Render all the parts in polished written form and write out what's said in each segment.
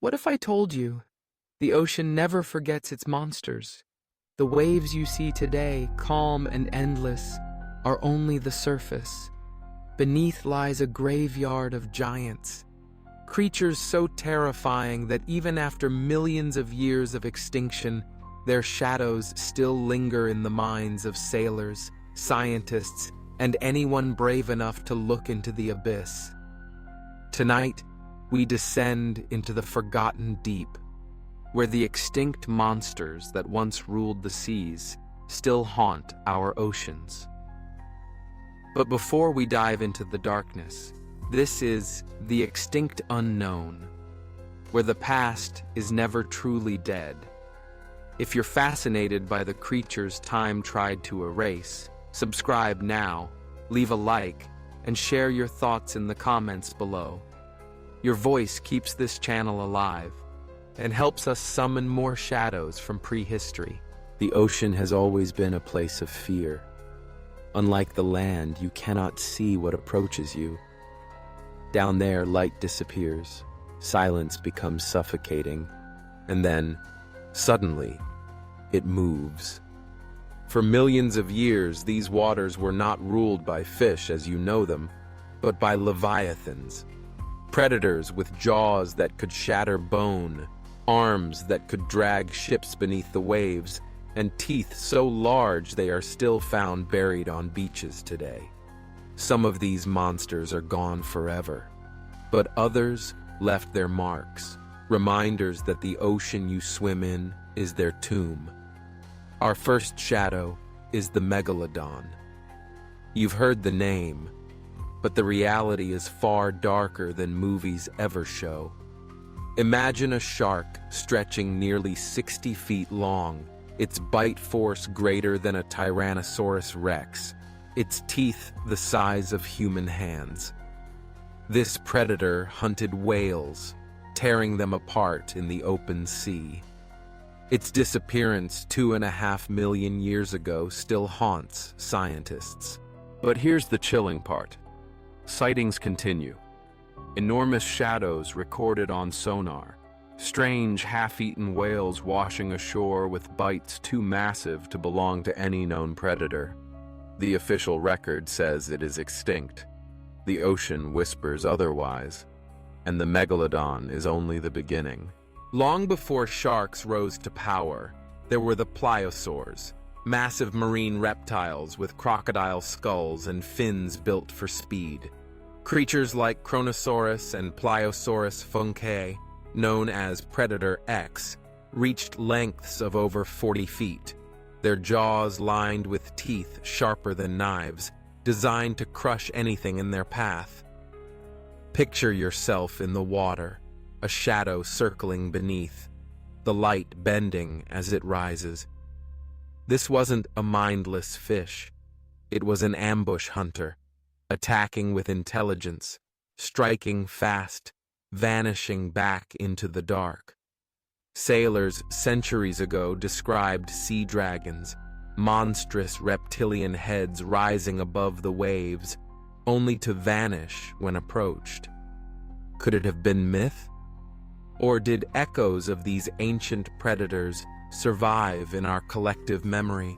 What if I told you the ocean never forgets its monsters? The waves you see today, calm and endless, are only the surface. Beneath lies a graveyard of giants, creatures so terrifying that even after millions of years of extinction, their shadows still linger in the minds of sailors, scientists, and anyone brave enough to look into the abyss. Tonight, we descend into the forgotten deep, where the extinct monsters that once ruled the seas still haunt our oceans. But before we dive into the darkness, this is the extinct unknown, where the past is never truly dead. If you're fascinated by the creatures time tried to erase, subscribe now, leave a like, and share your thoughts in the comments below. Your voice keeps this channel alive and helps us summon more shadows from prehistory. The ocean has always been a place of fear. Unlike the land, you cannot see what approaches you. Down there, light disappears, silence becomes suffocating, and then, suddenly, it moves. For millions of years, these waters were not ruled by fish as you know them, but by leviathans, predators with jaws that could shatter bone, arms that could drag ships beneath the waves, and teeth so large they are still found buried on beaches today. Some of these monsters are gone forever, but others left their marks, reminders that the ocean you swim in is their tomb. Our first shadow is the Megalodon. You've heard the name, but the reality is far darker than movies ever show. Imagine a shark stretching nearly 60 feet long, its bite force greater than a Tyrannosaurus Rex, its teeth the size of human hands. This predator hunted whales, tearing them apart in the open sea. Its disappearance 2.5 million years ago still haunts scientists. But here's the chilling part. Sightings continue. Enormous shadows recorded on sonar. Strange half-eaten whales washing ashore with bites too massive to belong to any known predator. The official record says it is extinct. The ocean whispers otherwise, and the Megalodon is only the beginning. Long before sharks rose to power, there were the pliosaurs, massive marine reptiles with crocodile skulls and fins built for speed. Creatures like Kronosaurus and Pliosaurus funke, known as Predator X, reached lengths of over 40 feet, their jaws lined with teeth sharper than knives, designed to crush anything in their path. Picture yourself in the water, a shadow circling beneath, the light bending as it rises. This wasn't a mindless fish. It was an ambush hunter, attacking with intelligence, striking fast, vanishing back into the dark. Sailors centuries ago described sea dragons, monstrous reptilian heads rising above the waves, only to vanish when approached. Could it have been myth? Or did echoes of these ancient predators survive in our collective memory,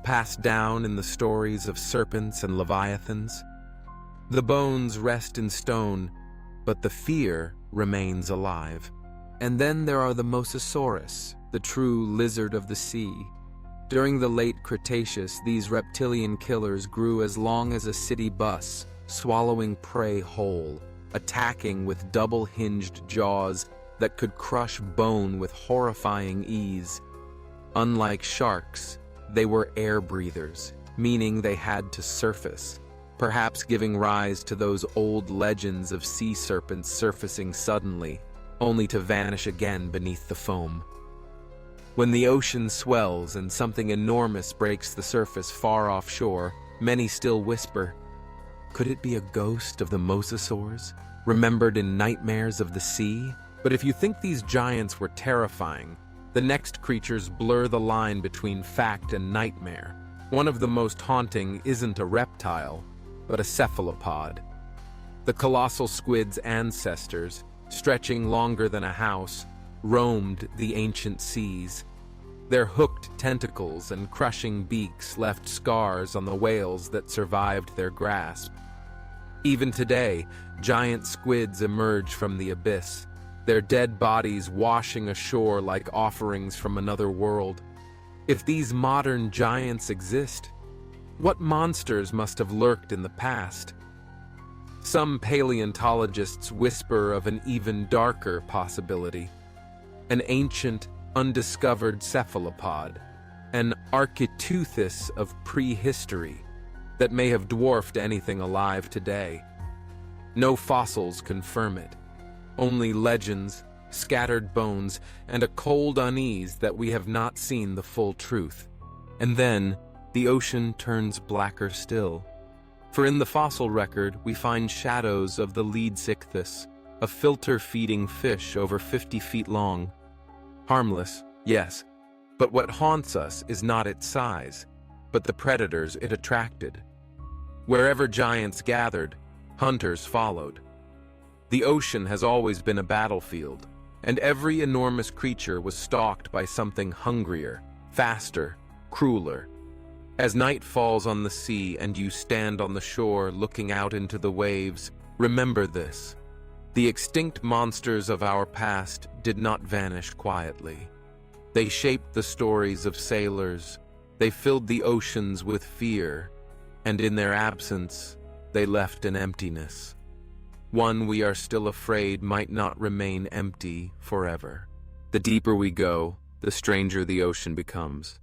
passed down in the stories of serpents and leviathans? The bones rest in stone, but the fear remains alive. And then there are the Mosasaurus, the true lizard of the sea. During the late Cretaceous, these reptilian killers grew as long as a city bus, swallowing prey whole, attacking with double-hinged jaws that could crush bone with horrifying ease. Unlike sharks, they were air breathers, meaning they had to surface, perhaps giving rise to those old legends of sea serpents surfacing suddenly, only to vanish again beneath the foam. When the ocean swells and something enormous breaks the surface far offshore, many still whisper, could it be a ghost of the Mosasaurs, remembered in nightmares of the sea? But if you think these giants were terrifying, the next creatures blur the line between fact and nightmare. One of the most haunting isn't a reptile, but a cephalopod. The colossal squid's ancestors, stretching longer than a house, roamed the ancient seas. Their hooked tentacles and crushing beaks left scars on the whales that survived their grasp. Even today, giant squids emerge from the abyss, their dead bodies washing ashore like offerings from another world. If these modern giants exist, what monsters must have lurked in the past? Some paleontologists whisper of an even darker possibility: an ancient, undiscovered cephalopod, an Architeuthis of prehistory that may have dwarfed anything alive today. No fossils confirm it, only legends, scattered bones, and a cold unease that we have not seen the full truth. And then, the ocean turns blacker still. For in the fossil record, we find shadows of the Leadsichthys, a filter-feeding fish over 50 feet long. Harmless, yes, but what haunts us is not its size, but the predators it attracted. Wherever giants gathered, hunters followed. The ocean has always been a battlefield, and every enormous creature was stalked by something hungrier, faster, crueler. As night falls on the sea and you stand on the shore looking out into the waves, remember this: the extinct monsters of our past did not vanish quietly. They shaped the stories of sailors, they filled the oceans with fear, and in their absence, they left an emptiness. One we are still afraid might not remain empty forever. The deeper we go, the stranger the ocean becomes.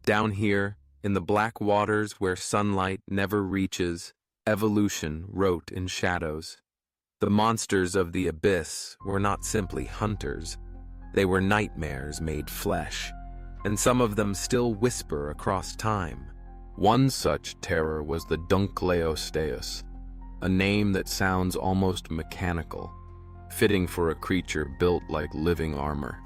Down here, in the black waters where sunlight never reaches, evolution wrote in shadows. The monsters of the abyss were not simply hunters. They were nightmares made flesh, and some of them still whisper across time. One such terror was the Dunkleosteus, a name that sounds almost mechanical, fitting for a creature built like living armor.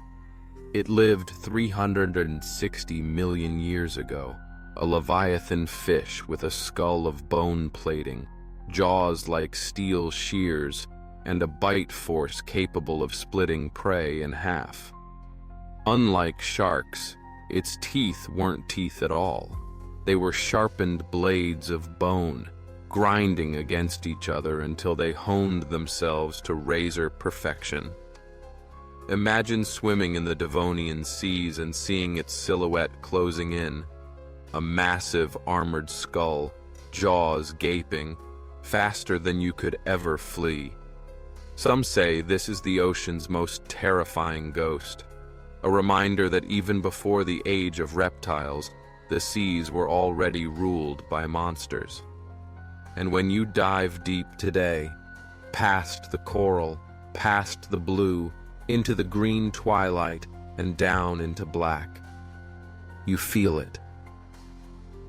It lived 360 million years ago, a leviathan fish with a skull of bone plating, jaws like steel shears, and a bite force capable of splitting prey in half. Unlike sharks, its teeth weren't teeth at all. They were sharpened blades of bone, grinding against each other until they honed themselves to razor perfection. Imagine swimming in the Devonian seas and seeing its silhouette closing in, a massive armored skull, jaws gaping, faster than you could ever flee. Some say this is the ocean's most terrifying ghost, a reminder that even before the age of reptiles, the seas were already ruled by monsters. And when you dive deep today, past the coral, past the blue, into the green twilight, and down into black, you feel it.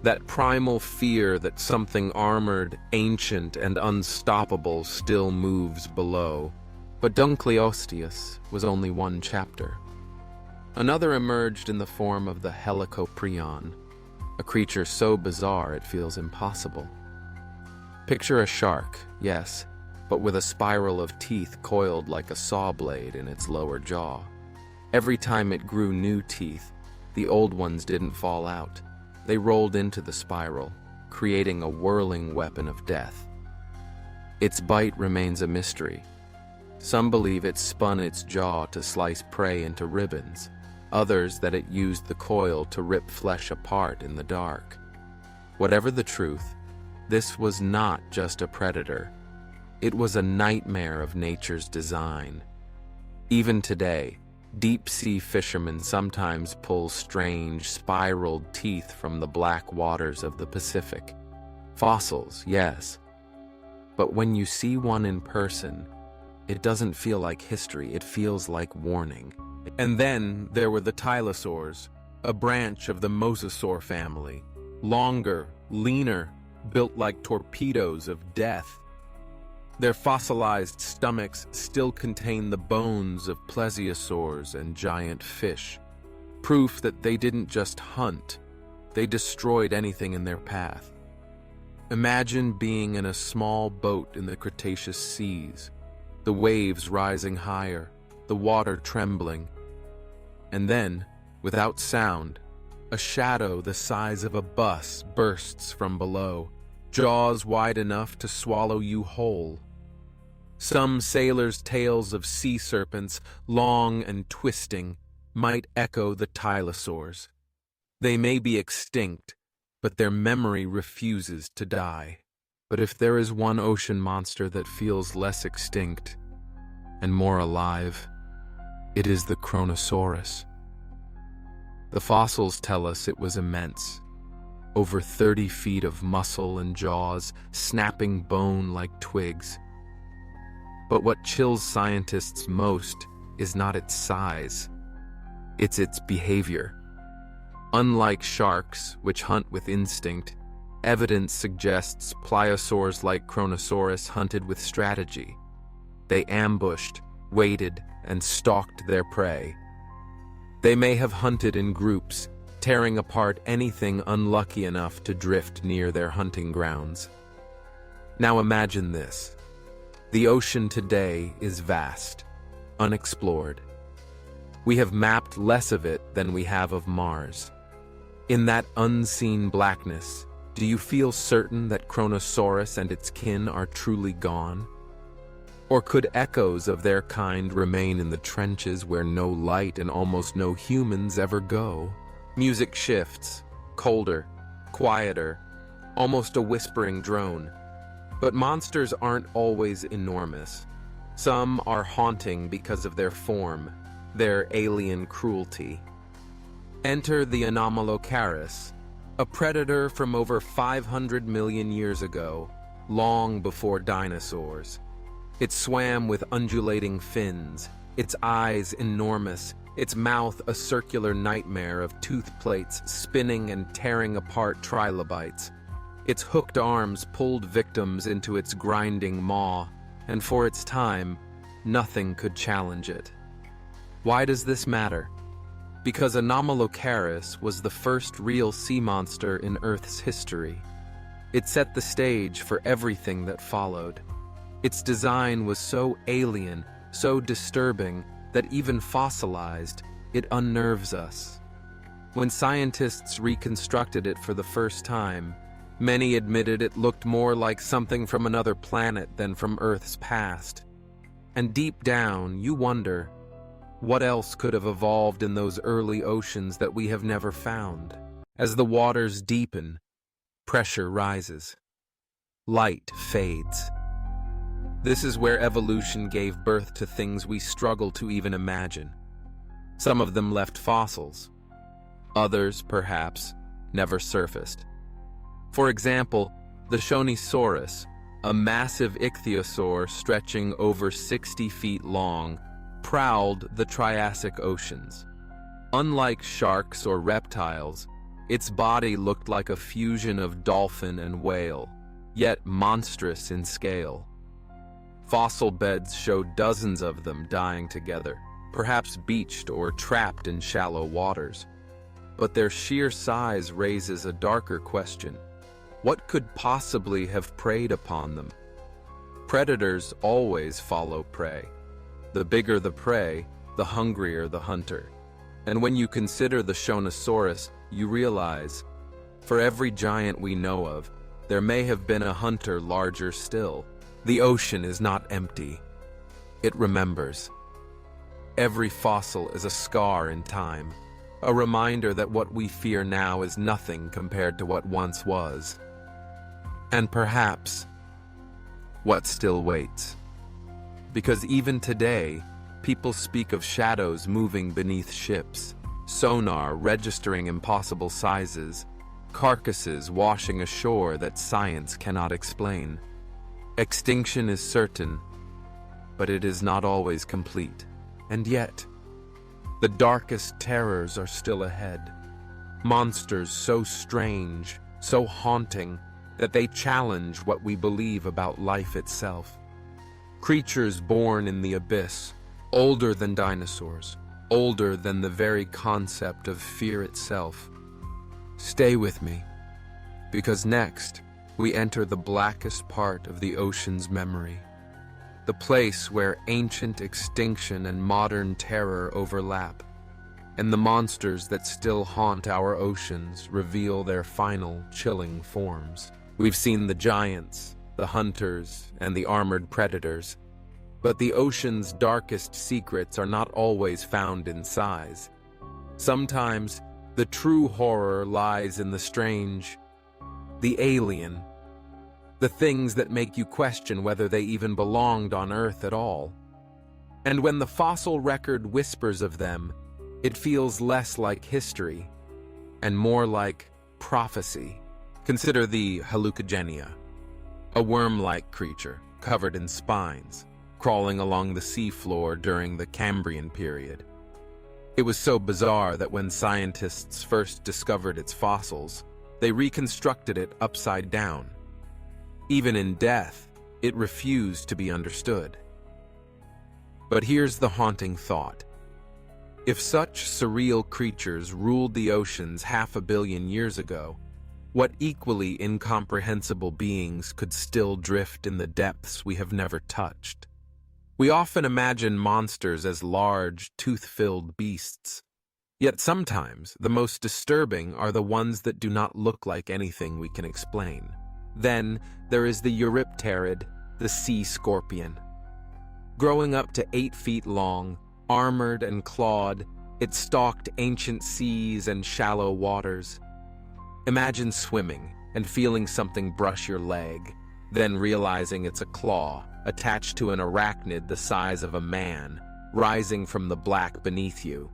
That primal fear that something armored, ancient, and unstoppable still moves below. But Dunkleosteus was only one chapter. Another emerged in the form of the Helicoprion, a creature so bizarre it feels impossible. Picture a shark, yes, but with a spiral of teeth coiled like a saw blade in its lower jaw. Every time it grew new teeth, the old ones didn't fall out. They rolled into the spiral, creating a whirling weapon of death. Its bite remains a mystery. Some believe it spun its jaw to slice prey into ribbons, others that it used the coil to rip flesh apart in the dark. Whatever the truth, this was not just a predator. It was a nightmare of nature's design. Even today, deep-sea fishermen sometimes pull strange, spiraled teeth from the black waters of the Pacific. Fossils, yes. But when you see one in person, it doesn't feel like history, it feels like warning. And then there were the tylosaurs, a branch of the Mosasaur family. Longer, leaner, built like torpedoes of death. Their fossilized stomachs still contain the bones of plesiosaurs and giant fish, proof that they didn't just hunt, they destroyed anything in their path. Imagine being in a small boat in the Cretaceous seas, the waves rising higher, the water trembling. And then, without sound, a shadow the size of a bus bursts from below, jaws wide enough to swallow you whole. Some sailors' tales of sea serpents, long and twisting, might echo the tylosaurs. They may be extinct, but their memory refuses to die. But if there is one ocean monster that feels less extinct and more alive, it is the Kronosaurus. The fossils tell us it was immense. Over 30 feet of muscle and jaws, snapping bone like twigs. But what chills scientists most is not its size, it's its behavior. Unlike sharks, which hunt with instinct, evidence suggests pliosaurs like Kronosaurus hunted with strategy. They ambushed, waited, and stalked their prey. They may have hunted in groups, tearing apart anything unlucky enough to drift near their hunting grounds. Now imagine this. The ocean today is vast, unexplored. We have mapped less of it than we have of Mars. In that unseen blackness, do you feel certain that Kronosaurus and its kin are truly gone? Or could echoes of their kind remain in the trenches where no light and almost no humans ever go? Music shifts, colder, quieter, almost a whispering drone. But monsters aren't always enormous. Some are haunting because of their form, their alien cruelty. Enter the Anomalocaris, a predator from over 500 million years ago, long before dinosaurs. It swam with undulating fins, its eyes enormous, its mouth a circular nightmare of tooth plates spinning and tearing apart trilobites. Its hooked arms pulled victims into its grinding maw, and for its time, nothing could challenge it. Why does this matter? Because Anomalocaris was the first real sea monster in Earth's history. It set the stage for everything that followed. Its design was so alien, so disturbing, that even fossilized, it unnerves us. When scientists reconstructed it for the first time, many admitted it looked more like something from another planet than from Earth's past. And deep down, you wonder, what else could have evolved in those early oceans that we have never found? As the waters deepen, pressure rises. Light fades. This is where evolution gave birth to things we struggle to even imagine. Some of them left fossils. Others, perhaps, never surfaced. For example, the Shonisaurus, a massive ichthyosaur stretching over 60 feet long, prowled the Triassic oceans. Unlike sharks or reptiles, its body looked like a fusion of dolphin and whale, yet monstrous in scale. Fossil beds showed dozens of them dying together, perhaps beached or trapped in shallow waters. But their sheer size raises a darker question. What could possibly have preyed upon them? Predators always follow prey. The bigger the prey, the hungrier the hunter. And when you consider the Shonisaurus, you realize, for every giant we know of, there may have been a hunter larger still. The ocean is not empty. It remembers. Every fossil is a scar in time, a reminder that what we fear now is nothing compared to what once was. And perhaps, what still waits. Because even today, people speak of shadows moving beneath ships, sonar registering impossible sizes, carcasses washing ashore that science cannot explain. Extinction is certain, but it is not always complete. And yet, the darkest terrors are still ahead. Monsters so strange, so haunting, that they challenge what we believe about life itself. Creatures born in the abyss, older than dinosaurs, older than the very concept of fear itself. Stay with me, because next, we enter the blackest part of the ocean's memory. the place where ancient extinction and modern terror overlap, and the monsters that still haunt our oceans reveal their final, chilling forms. We've seen the giants, the hunters, and the armored predators, but the ocean's darkest secrets are not always found in size. Sometimes, the true horror lies in the strange, the alien, the things that make you question whether they even belonged on Earth at all. And when the fossil record whispers of them, it feels less like history and more like prophecy. Consider the hallucigenia, a worm-like creature covered in spines, crawling along the seafloor during the Cambrian period. It was so bizarre that when scientists first discovered its fossils, they reconstructed it upside down. Even in death, it refused to be understood. But here's the haunting thought. If such surreal creatures ruled the oceans 500 million years ago, what equally incomprehensible beings could still drift in the depths we have never touched? We often imagine monsters as large, tooth-filled beasts. Yet sometimes, the most disturbing are the ones that do not look like anything we can explain. Then, there is the Eurypterid, the sea scorpion. Growing up to 8 feet long, armored and clawed, it stalked ancient seas and shallow waters. Imagine swimming and feeling something brush your leg, then realizing it's a claw attached to an arachnid the size of a man, rising from the black beneath you.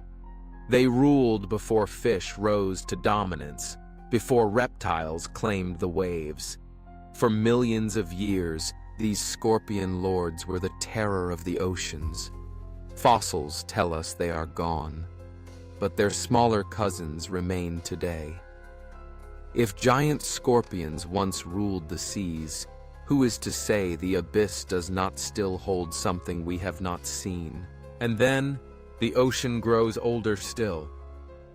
They ruled before fish rose to dominance, before reptiles claimed the waves. For millions of years, these scorpion lords were the terror of the oceans. Fossils tell us they are gone, but their smaller cousins remain today. If giant scorpions once ruled the seas, who is to say the abyss does not still hold something we have not seen? And then, the ocean grows older still,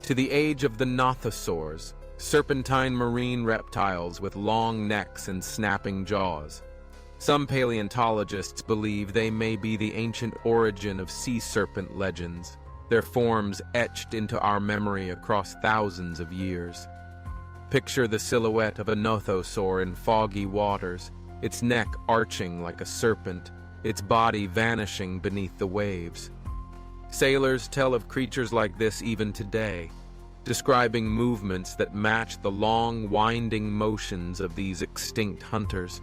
to the age of the nothosaurs, serpentine marine reptiles with long necks and snapping jaws. Some paleontologists believe they may be the ancient origin of sea serpent legends, their forms etched into our memory across thousands of years. Picture the silhouette of a nothosaur in foggy waters, its neck arching like a serpent, its body vanishing beneath the waves. Sailors tell of creatures like this even today, describing movements that match the long, winding motions of these extinct hunters.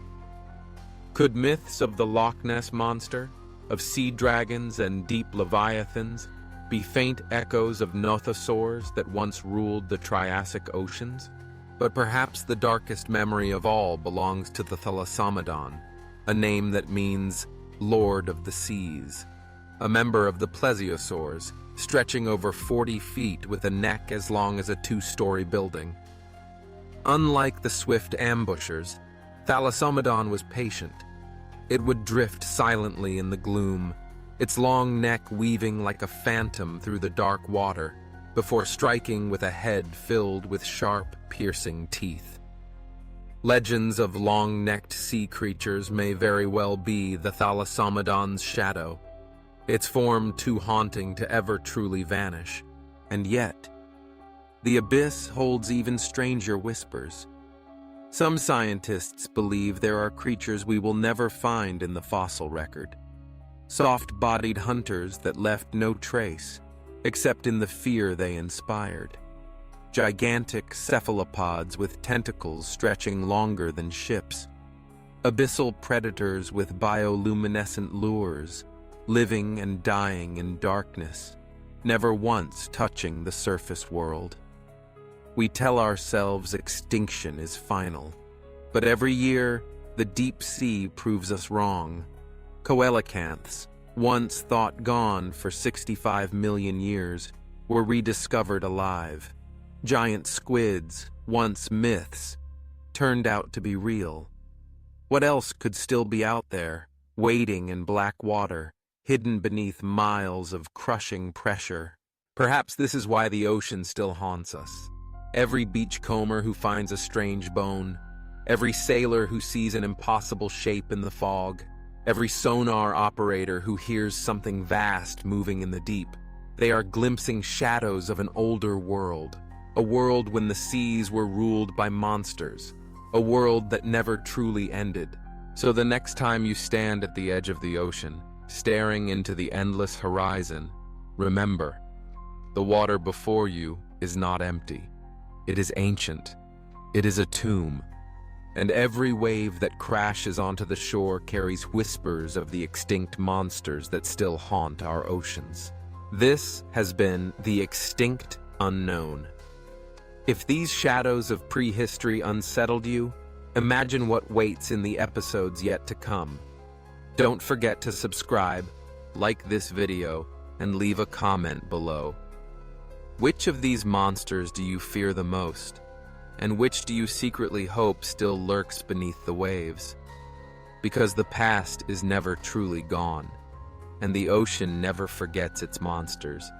Could myths of the Loch Ness Monster, of sea dragons and deep leviathans, be faint echoes of nothosaurs that once ruled the Triassic oceans? But perhaps the darkest memory of all belongs to the Thalassomedon, a name that means Lord of the Seas, a member of the plesiosaurs, stretching over 40 feet with a neck as long as a 2-story building. Unlike the swift ambushers, Thalassomedon was patient. It would drift silently in the gloom, its long neck weaving like a phantom through the dark water, before striking with a head filled with sharp, piercing teeth. Legends of long-necked sea creatures may very well be the Thalassomedon's shadow, its form too haunting to ever truly vanish. And yet, the abyss holds even stranger whispers. Some scientists believe there are creatures we will never find in the fossil record, soft-bodied hunters that left no trace, except in the fear they inspired. Gigantic cephalopods with tentacles stretching longer than ships. Abyssal predators with bioluminescent lures, living and dying in darkness, never once touching the surface world. We tell ourselves extinction is final, but every year, the deep sea proves us wrong. Coelacanths, once thought gone for 65 million years, were rediscovered alive. Giant squids, once myths, turned out to be real. What else could still be out there, waiting in black water, hidden beneath miles of crushing pressure? Perhaps this is why the ocean still haunts us. Every beachcomber who finds a strange bone, every sailor who sees an impossible shape in the fog, Every sonar operator who hears something vast moving in the deep, they are glimpsing shadows of an older world, a world when the seas were ruled by monsters, a world that never truly ended. So the next time you stand at the edge of the ocean, staring into the endless horizon, remember, the water before you is not empty. It is ancient. It is a tomb. And every wave that crashes onto the shore carries whispers of the extinct monsters that still haunt our oceans. This has been The Extinct Unknown. If these shadows of prehistory unsettled you, imagine what waits in the episodes yet to come. Don't forget to subscribe, like this video, and leave a comment below. Which of these monsters do you fear the most? And which do you secretly hope still lurks beneath the waves? Because the past is never truly gone, and the ocean never forgets its monsters.